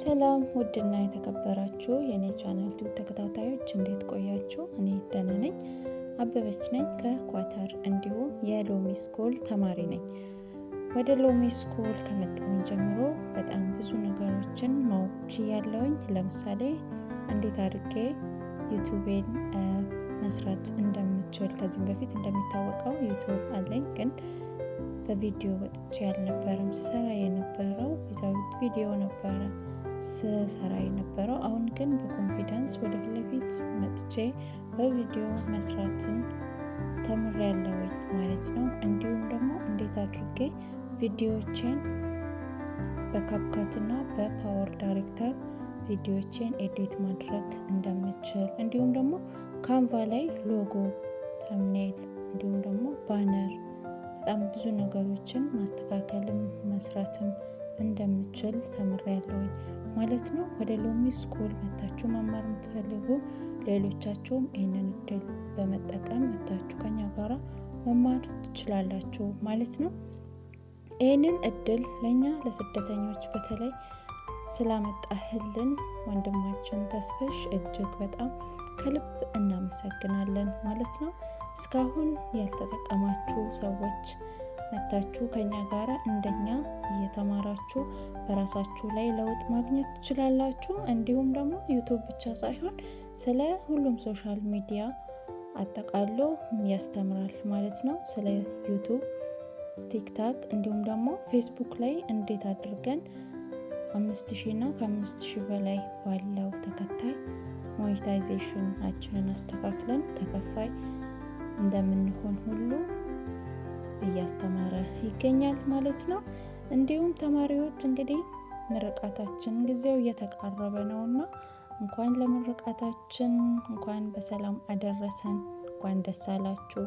ሰላም ውድና የተከበራችሁ የኔ ቻናል ተከታታዮች እንዴት ቆያችሁ? እኔ ደህና ነኝ። አበበች ነኝ ከኳታር እንዲሁም የሎሚ ስኩል ተማሪ ነኝ። ወደ ሎሚ ስኩል ከመጣሁኝ ጀምሮ በጣም ብዙ ነገሮችን ማወቅ ችያለሁኝ። ለምሳሌ እንዴት አድርጌ ዩቲዩቤን መስራት እንደምችል። ከዚህም በፊት እንደሚታወቀው ዩቲዩብ አለኝ፣ ግን በቪዲዮ ወጥቼ ያልነበረም ስሰራ የነበረው ዊዛውት ቪዲዮ ነበረ ስሰራ የነበረው። አሁን ግን በኮንፊደንስ ወደ ፊት ለፊት መጥቼ በቪዲዮ መስራትን ተምሬያለሁ ማለት ነው። እንዲሁም ደግሞ እንዴት አድርጌ ቪዲዮዎቼን በካፕካትና በፓወር ዳይሬክተር ቪዲዮዎቼን ኤዲት ማድረግ እንደምችል፣ እንዲሁም ደግሞ ካንቫ ላይ ሎጎ፣ ተምኔል እንዲሁም ደግሞ ባነር በጣም ብዙ ነገሮችን ማስተካከልም መስራትም እንደምችል ተምሬያለሁ ማለት ነው። ወደ ሎሚ ስኩል መታችሁ መማር የምትፈልጉ ሌሎቻችሁም ይህንን እድል በመጠቀም መታችሁ ከኛ ጋራ መማር ትችላላችሁ ማለት ነው። ይህንን እድል ለእኛ ለስደተኞች በተለይ ስላመጣህልን ወንድማችን ተስፍሽ እጅግ በጣም ከልብ እናመሰግናለን ማለት ነው። እስካሁን ያልተጠቀማችሁ ሰዎች መታችሁ ከኛ ጋራ እንደኛ እየተማራችሁ በራሳችሁ ላይ ለውጥ ማግኘት ትችላላችሁ። እንዲሁም ደግሞ ዩቲዩብ ብቻ ሳይሆን ስለ ሁሉም ሶሻል ሚዲያ አጠቃሎ ያስተምራል ማለት ነው። ስለ ዩቲዩብ፣ ቲክታክ እንዲሁም ደግሞ ፌስቡክ ላይ እንዴት አድርገን 5000 እና ከ5000 በላይ ባለው ተከታይ ሞኔታይዜሽናችንን አስተካክለን ተከፋይ እንደምንሆን ሁሉ እያስተማረ ይገኛል ማለት ነው። እንዲሁም ተማሪዎች እንግዲህ ምርቃታችን ጊዜው እየተቃረበ ነውና እንኳን ለምርቃታችን እንኳን በሰላም አደረሰን፣ እንኳን ደስ አላችሁ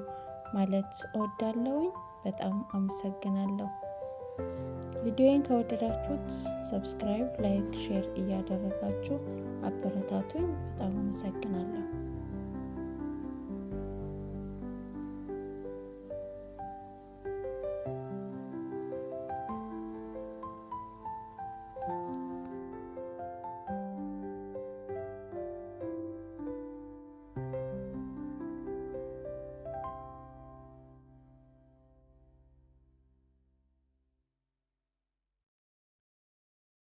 ማለት እወዳለሁኝ። በጣም አመሰግናለሁ። ቪዲዮዬን ከወደዳችሁት ሰብስክራይብ፣ ላይክ፣ ሼር እያደረጋችሁ አበረታቱኝ። በጣም አመሰግናለሁ።